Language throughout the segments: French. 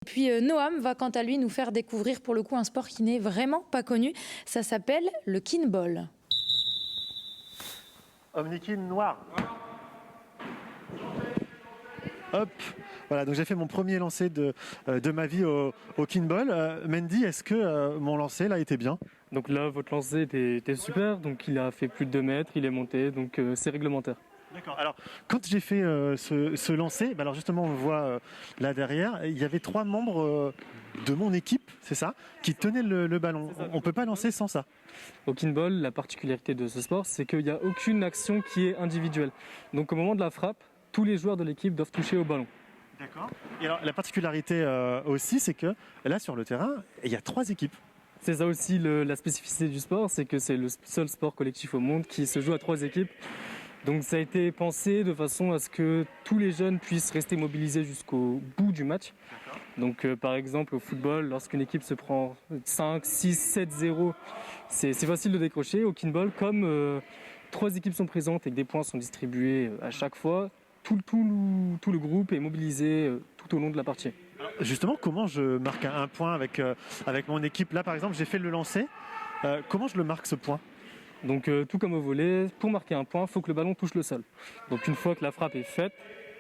puis Noam va quant à lui nous faire découvrir pour le coup un sport qui n'est vraiment pas connu. Ça s'appelle le kinball. Omnikin noir. Hop, voilà, donc j'ai fait mon premier lancer de ma vie au kinball. Mendy, est-ce que mon lancer là était bien? Donc là, votre lancer était super, donc il a fait plus de 2 mètres, il est monté, donc c'est réglementaire. D'accord, alors quand j'ai fait ce lancer, alors justement on le voit là derrière, il y avait 3 membres de mon équipe, c'est ça, qui tenaient le ballon. On ne peut pas lancer sans ça. Au kinball, la particularité de ce sport, c'est qu'il n'y a aucune action qui est individuelle. Donc au moment de la frappe, tous les joueurs de l'équipe doivent toucher au ballon. D'accord. Et alors la particularité aussi, c'est que là sur le terrain, il y a 3 équipes. C'est ça aussi la spécificité du sport, c'est que c'est le seul sport collectif au monde qui se joue à 3 équipes. Donc ça a été pensé de façon à ce que tous les jeunes puissent rester mobilisés jusqu'au bout du match. Donc par exemple au football, lorsqu'une équipe se prend 5, 6, 7-0, c'est facile de décrocher. Au kinball, comme 3 équipes sont présentes et que des points sont distribués à chaque fois, tout le groupe est mobilisé tout au long de la partie. Alors, justement, comment je marque un point avec mon équipe? Là par exemple, j'ai fait le lancer. Comment je le marque ce point? Donc tout comme au volley, pour marquer un point, il faut que le ballon touche le sol. Donc une fois que la frappe est faite,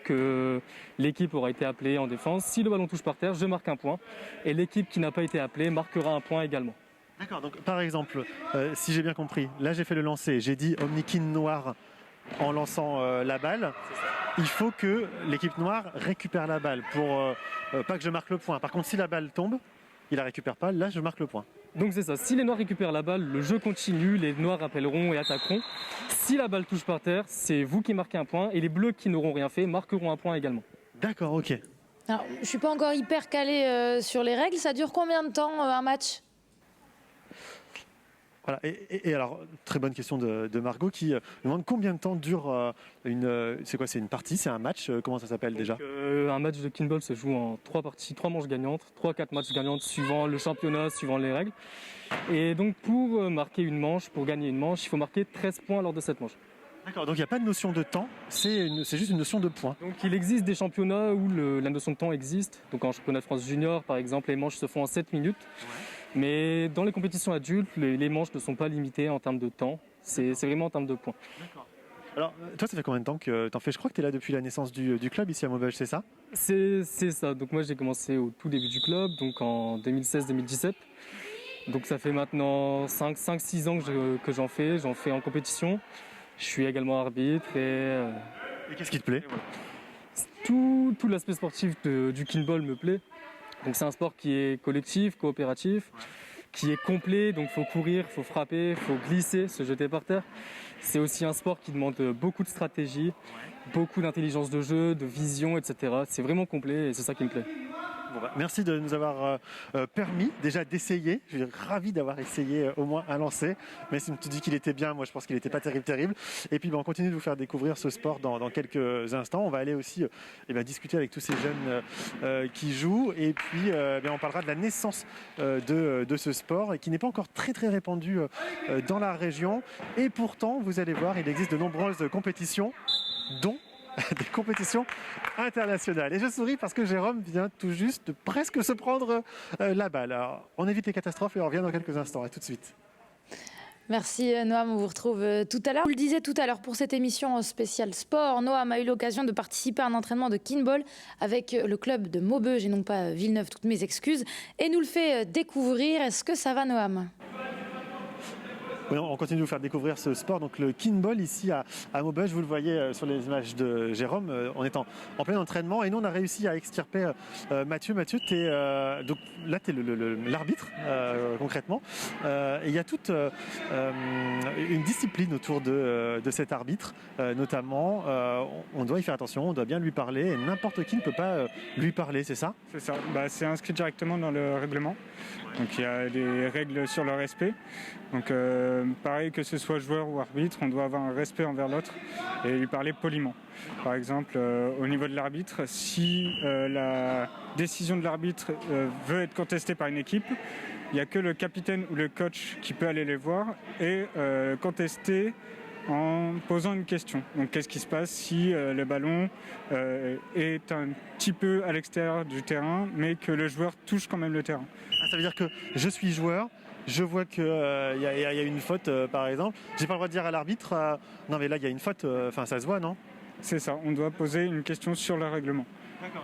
que l'équipe aura été appelée en défense, si le ballon touche par terre, je marque un point. Et l'équipe qui n'a pas été appelée marquera un point également. D'accord, donc par exemple, si j'ai bien compris, là j'ai fait le lancer, j'ai dit Omnikin noir en lançant la balle. Il faut que l'équipe noire récupère la balle pour pas que je marque le point. Par contre, si la balle tombe, il la récupère pas, là je marque le point. Donc c'est ça, si les noirs récupèrent la balle, le jeu continue, les noirs appelleront et attaqueront. Si la balle touche par terre, c'est vous qui marquez un point et les bleus qui n'auront rien fait marqueront un point également. D'accord, ok. Alors, je ne suis pas encore hyper calée sur les règles. Ça dure combien de temps un match? Voilà. Et alors, très bonne question de Margot qui demande combien de temps dure c'est une partie, c'est un match, comment ça s'appelle déjà? Un match de kinball se joue en 3 parties, 3 manches gagnantes, 3-4 matchs gagnantes suivant le championnat, suivant les règles. Et donc pour marquer une manche, pour gagner une manche, il faut marquer 13 points lors de cette manche. D'accord, donc il n'y a pas de notion de temps, c'est juste une notion de points. Donc il existe des championnats où la notion de temps existe. Donc en championnat de France junior par exemple, les manches se font en 7 minutes. Ouais. Mais dans les compétitions adultes, les manches ne sont pas limitées en termes de temps, c'est vraiment en termes de points. D'accord. Alors toi ça fait combien de temps que t'en fais? Je crois que tu es là depuis la naissance du club ici à Maubeuge, c'est ça? C'est ça, donc moi j'ai commencé au tout début du club, donc en 2016-2017. Donc ça fait maintenant 5-6 ans que j'en fais en compétition. Je suis également arbitre et qu'est-ce qui te plaît? Tout l'aspect sportif du kinball me plaît. Donc c'est un sport qui est collectif, coopératif, qui est complet, donc il faut courir, il faut frapper, il faut glisser, se jeter par terre. C'est aussi un sport qui demande beaucoup de stratégie, beaucoup d'intelligence de jeu, de vision, etc. C'est vraiment complet et c'est ça qui me plaît. Bon bah, merci de nous avoir permis déjà d'essayer. Je suis ravi d'avoir essayé au moins un lancer. Mais si tu dis qu'il était bien, moi je pense qu'il n'était pas terrible. Et puis on continue de vous faire découvrir ce sport dans quelques instants. On va aller aussi discuter avec tous ces jeunes qui jouent. Et puis on parlera de la naissance de ce sport et qui n'est pas encore très répandu dans la région. Et pourtant, vous allez voir, il existe de nombreuses compétitions, dont des compétitions internationales. Et je souris parce que Jérôme vient tout juste de presque se prendre la balle. Alors, on évite les catastrophes et on revient dans quelques instants. À tout de suite. Merci Noam, on vous retrouve tout à l'heure. Je vous le disais tout à l'heure, pour cette émission spéciale sport, Noam a eu l'occasion de participer à un entraînement de kinball avec le club de Maubeuge et non pas Villeneuve, toutes mes excuses, et nous le fait découvrir. Est-ce que ça va Noam ? Oui, on continue de vous faire découvrir ce sport, donc le kinball ici à Maubeuge. Vous le voyez sur les images de Jérôme, on est en plein entraînement et nous on a réussi à extirper Mathieu. Mathieu, donc là tu es l'arbitre concrètement. Et il y a toute une discipline autour de cet arbitre, notamment on doit y faire attention, on doit bien lui parler et n'importe qui ne peut pas lui parler, c'est ça ? C'est ça, c'est inscrit directement dans le règlement. Donc il y a des règles sur le respect. Donc pareil que ce soit joueur ou arbitre, on doit avoir un respect envers l'autre et lui parler poliment. Par exemple, au niveau de l'arbitre, si la décision de l'arbitre veut être contestée par une équipe, il n'y a que le capitaine ou le coach qui peut aller les voir et contester en posant une question. Donc qu'est-ce qui se passe si le ballon est un petit peu à l'extérieur du terrain, mais que le joueur touche quand même le terrain. Ça veut dire que je suis joueur, je vois qu'il y a une faute par exemple, j'ai pas le droit de dire à l'arbitre non mais là il y a une faute, ça se voit, non? C'est ça, on doit poser une question sur le règlement.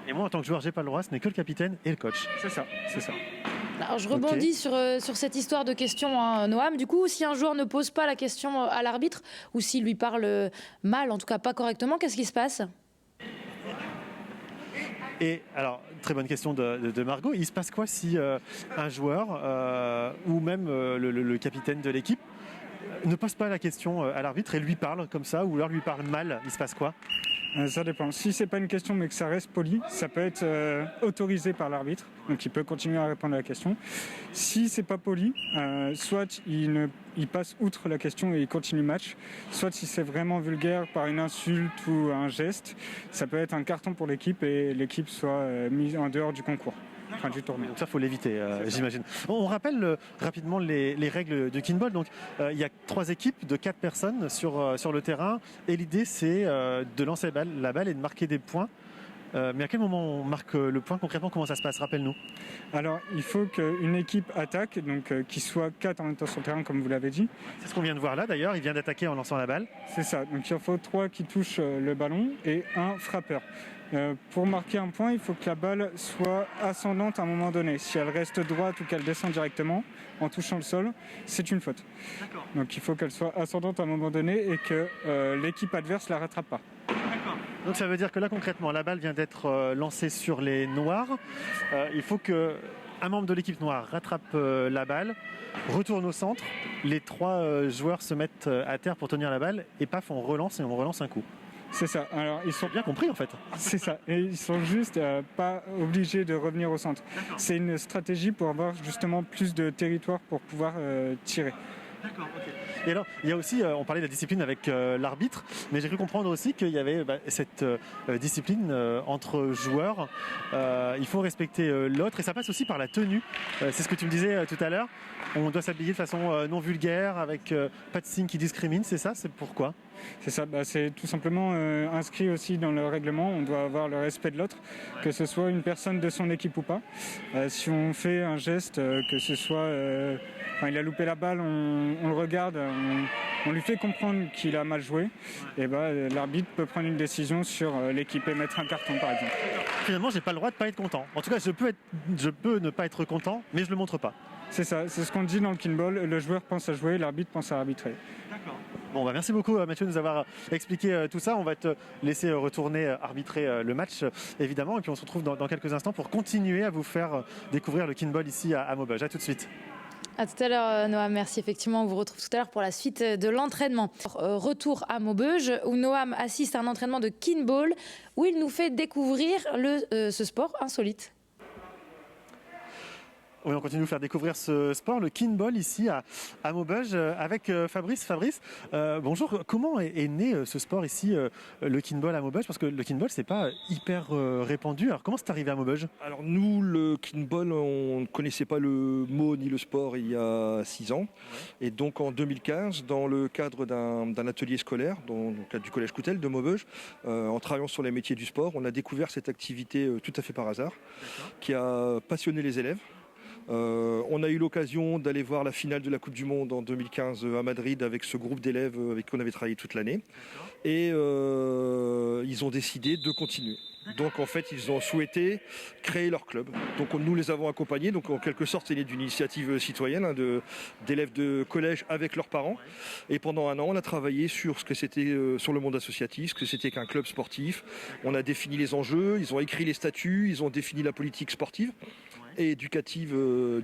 Et moi en tant que joueur j'ai pas le droit, ce n'est que le capitaine et le coach. C'est ça. Alors, je rebondis sur cette histoire de question, hein, Noam. Du coup, si un joueur ne pose pas la question à l'arbitre, ou s'il lui parle mal, en tout cas pas correctement, qu'est-ce qui se passe? Et alors, très bonne question de Margot, il se passe quoi si un joueur ou même le capitaine de l'équipe ne pose pas la question à l'arbitre et lui parle comme ça, ou alors lui parle mal, il se passe quoi? Ça dépend. Si c'est pas une question mais que ça reste poli, ça peut être autorisé par l'arbitre, donc il peut continuer à répondre à la question. Si c'est pas poli, soit il passe outre la question et il continue le match, soit si c'est vraiment vulgaire par une insulte ou un geste, ça peut être un carton pour l'équipe et l'équipe soit mise en dehors du concours. Enfin, du tournoi. Donc ça, faut l'éviter, j'imagine. On rappelle rapidement les règles de Kinball. Donc, il y a 3 équipes de 4 personnes sur le terrain. Et l'idée, c'est de lancer la balle et de marquer des points. Mais à quel moment on marque le point concrètement? Comment ça se passe? Rappelle-nous. Alors, il faut qu'une équipe attaque, donc qu'il soit 4 en même temps sur le terrain, comme vous l'avez dit. C'est ce qu'on vient de voir là, d'ailleurs. Il vient d'attaquer en lançant la balle. C'est ça. Donc, il en faut 3 qui touchent le ballon et un frappeur. Pour marquer un point, il faut que la balle soit ascendante à un moment donné. Si elle reste droite ou qu'elle descend directement en touchant le sol, c'est une faute. D'accord. Donc il faut qu'elle soit ascendante à un moment donné et que l'équipe adverse ne la rattrape pas. D'accord. Donc ça veut dire que là concrètement, la balle vient d'être lancée sur les noirs. Il faut qu'un membre de l'équipe noire rattrape la balle, retourne au centre, les 3 joueurs se mettent à terre pour tenir la balle et paf, on relance un coup. C'est ça. Alors ils sont Bien compris en fait. C'est ça. Et ils sont juste pas obligés de revenir au centre. C'est une stratégie pour avoir justement plus de territoire pour pouvoir tirer. D'accord, ok. Et alors, il y a aussi, on parlait de la discipline avec l'arbitre, mais j'ai cru comprendre aussi qu'il y avait cette discipline entre joueurs. Il faut respecter l'autre et ça passe aussi par la tenue. C'est ce que tu me disais tout à l'heure. On doit s'habiller de façon non vulgaire, avec pas de signes qui discriminent, c'est ça? C'est pourquoi? C'est ça, c'est tout simplement inscrit aussi dans le règlement. On doit avoir le respect de l'autre, que ce soit une personne de son équipe ou pas. Si on fait un geste, que ce soit... il a loupé la balle, on le regarde, on lui fait comprendre qu'il a mal joué. Et l'arbitre peut prendre une décision sur l'équipe et mettre un carton par exemple. Finalement, j'ai pas le droit de pas être content. En tout cas, je peux ne pas être content, mais je le montre pas. C'est ça, c'est ce qu'on dit dans le Kinball. Le joueur pense à jouer, l'arbitre pense à arbitrer. D'accord. Bon, merci beaucoup Mathieu de nous avoir expliqué tout ça. On va te laisser retourner arbitrer le match évidemment et puis on se retrouve dans quelques instants pour continuer à vous faire découvrir le Kinball ici à Maubeuge. À tout de suite. À tout à l'heure, Noam. Merci. Effectivement, on vous retrouve tout à l'heure pour la suite de l'entraînement. Retour à Maubeuge, où Noam assiste à un entraînement de Kinball, où il nous fait découvrir ce sport insolite. Oui, on continue de vous faire découvrir ce sport, le Kinball, ici à Maubeuge, avec Fabrice. Fabrice, bonjour. Comment est né ce sport ici, le Kinball à Maubeuge? Parce que le Kinball, c'est pas hyper répandu. Alors, comment c'est arrivé à Maubeuge? Alors nous, le Kinball, on ne connaissait pas le mot ni le sport il y a 6 ans. Et donc en 2015, dans le cadre d'un atelier scolaire, dans le cadre du Collège Coutel de Maubeuge, en travaillant sur les métiers du sport, on a découvert cette activité tout à fait par hasard, qui a passionné les élèves. On a eu l'occasion d'aller voir la finale de la Coupe du Monde en 2015 à Madrid avec ce groupe d'élèves avec qui on avait travaillé toute l'année. Et ils ont décidé de continuer. Donc en fait, ils ont souhaité créer leur club. Donc nous les avons accompagnés. Donc en quelque sorte, c'est né d'une initiative citoyenne d'élèves de collège avec leurs parents. Et pendant 1 an, on a travaillé sur ce que c'était sur le monde associatif, ce que c'était qu'un club sportif. On a défini les enjeux, ils ont écrit les statuts, ils ont défini la politique sportive et éducative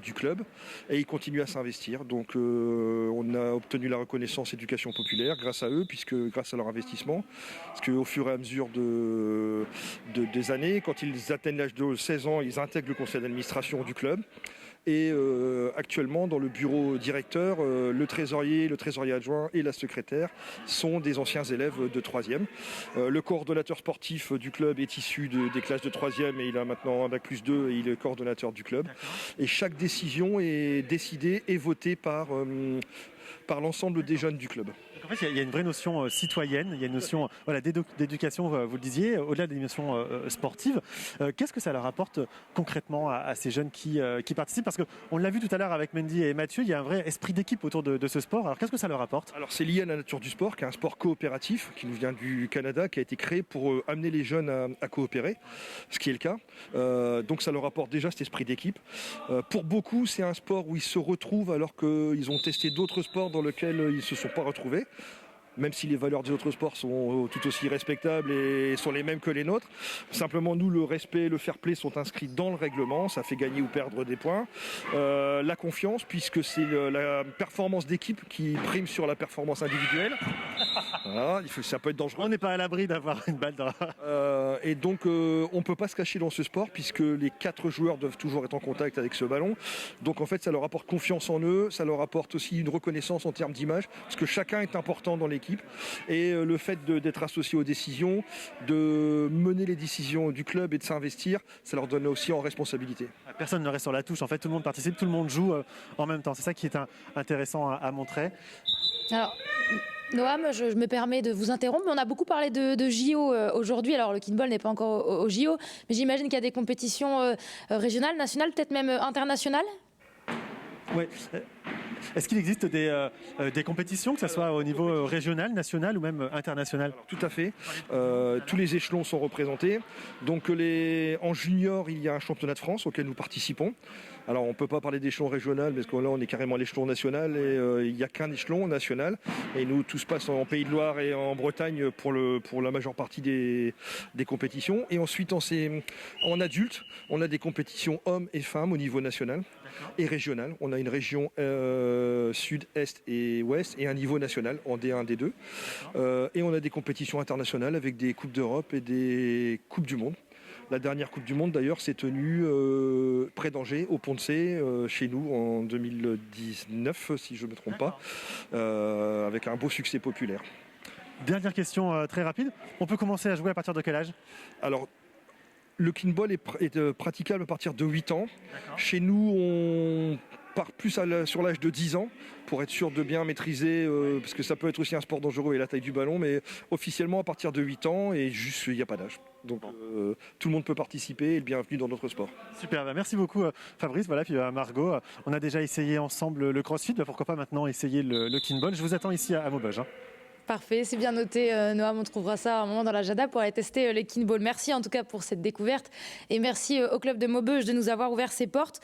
du club et ils continuent à s'investir. Donc on a obtenu la reconnaissance éducation populaire grâce à eux, puisque grâce à leur investissement, parce qu'au fur et à mesure des années, quand ils atteignent l'âge de 16 ans, ils intègrent le conseil d'administration du club. Et actuellement, dans le bureau directeur, le trésorier adjoint et la secrétaire sont des anciens élèves de 3e. Le coordonnateur sportif du club est issu des classes de 3e et il a maintenant un bac+2 et il est coordonnateur du club. Et chaque décision est décidée et votée par l'ensemble des jeunes du club. En fait, il y a une vraie notion citoyenne, il y a une notion voilà, d'éducation, vous le disiez, au-delà des notions sportives. Qu'est-ce que ça leur apporte concrètement à ces jeunes qui participent? Parce qu'on l'a vu tout à l'heure avec Mendy et Mathieu, il y a un vrai esprit d'équipe autour de ce sport. Alors qu'est-ce que ça leur apporte? Alors c'est lié à la nature du sport, qui est un sport coopératif, qui nous vient du Canada, qui a été créé pour amener les jeunes à coopérer, ce qui est le cas. Donc ça leur apporte déjà cet esprit d'équipe. Pour beaucoup, c'est un sport où ils se retrouvent alors qu'ils ont testé d'autres sports dans lesquels ils ne se sont pas retrouvés. Même si les valeurs des autres sports sont tout aussi respectables et sont les mêmes que les nôtres. Simplement, nous, le respect et le fair play sont inscrits dans le règlement. Ça fait gagner ou perdre des points. La confiance, puisque c'est la performance d'équipe qui prime sur la performance individuelle. Voilà, ça peut être dangereux. On n'est pas à l'abri d'avoir une balle dans et donc, on ne peut pas se cacher dans ce sport, puisque les 4 joueurs doivent toujours être en contact avec ce ballon. Donc, en fait, ça leur apporte confiance en eux. Ça leur apporte aussi une reconnaissance en termes d'image, parce que chacun est important dans l'équipe. Et le fait d'être associé aux décisions, de mener les décisions du club et de s'investir, ça leur donne aussi en responsabilité. Personne ne reste sur la touche, en fait tout le monde participe, tout le monde joue en même temps. C'est ça qui est intéressant à montrer. Alors, Noam, je me permets de vous interrompre, mais on a beaucoup parlé de JO aujourd'hui. Alors, le kinball n'est pas encore au JO, mais j'imagine qu'il y a des compétitions régionales, nationales, peut-être même internationales. Oui. Est-ce qu'il existe des compétitions, que ce soit au niveau régional, national ou même international? Alors, tout à fait. Tous les échelons sont représentés. Donc en junior, il y a un championnat de France auquel nous participons. Alors on ne peut pas parler d'échelon régional parce que là on est carrément à l'échelon national et il n'y a qu'un échelon national. Et nous, tout se passe en Pays de Loire et en Bretagne pour la majeure partie des compétitions. Et ensuite en adulte, on a des compétitions hommes et femmes au niveau national et régional. On a une région sud, est et ouest et un niveau national en D1, D2. Et on a des compétitions internationales avec des Coupes d'Europe et des Coupes du Monde. La dernière Coupe du Monde, d'ailleurs, s'est tenue près d'Angers, au Pont de Cé, chez nous, en 2019, si je ne me trompe pas, avec un beau succès populaire. Dernière question très rapide. On peut commencer à jouer à partir de quel âge? Alors, le kinball est praticable à partir de 8 ans. Chez nous, on part plus sur l'âge de 10 ans pour être sûr de bien maîtriser, parce que ça peut être aussi un sport dangereux et la taille du ballon, mais officiellement à partir de 8 ans et juste il n'y a pas d'âge. Donc tout le monde peut participer et bienvenue dans notre sport. Super, merci beaucoup Fabrice, voilà, puis Margot. On a déjà essayé ensemble le crossfit, pourquoi pas maintenant essayer le kinball. Je vous attends ici à Maubeuge. Parfait, c'est bien noté, Noam, on trouvera ça à un moment dans l'agenda pour aller tester les kinball. Merci en tout cas pour cette découverte et merci au club de Maubeuge de nous avoir ouvert ses portes.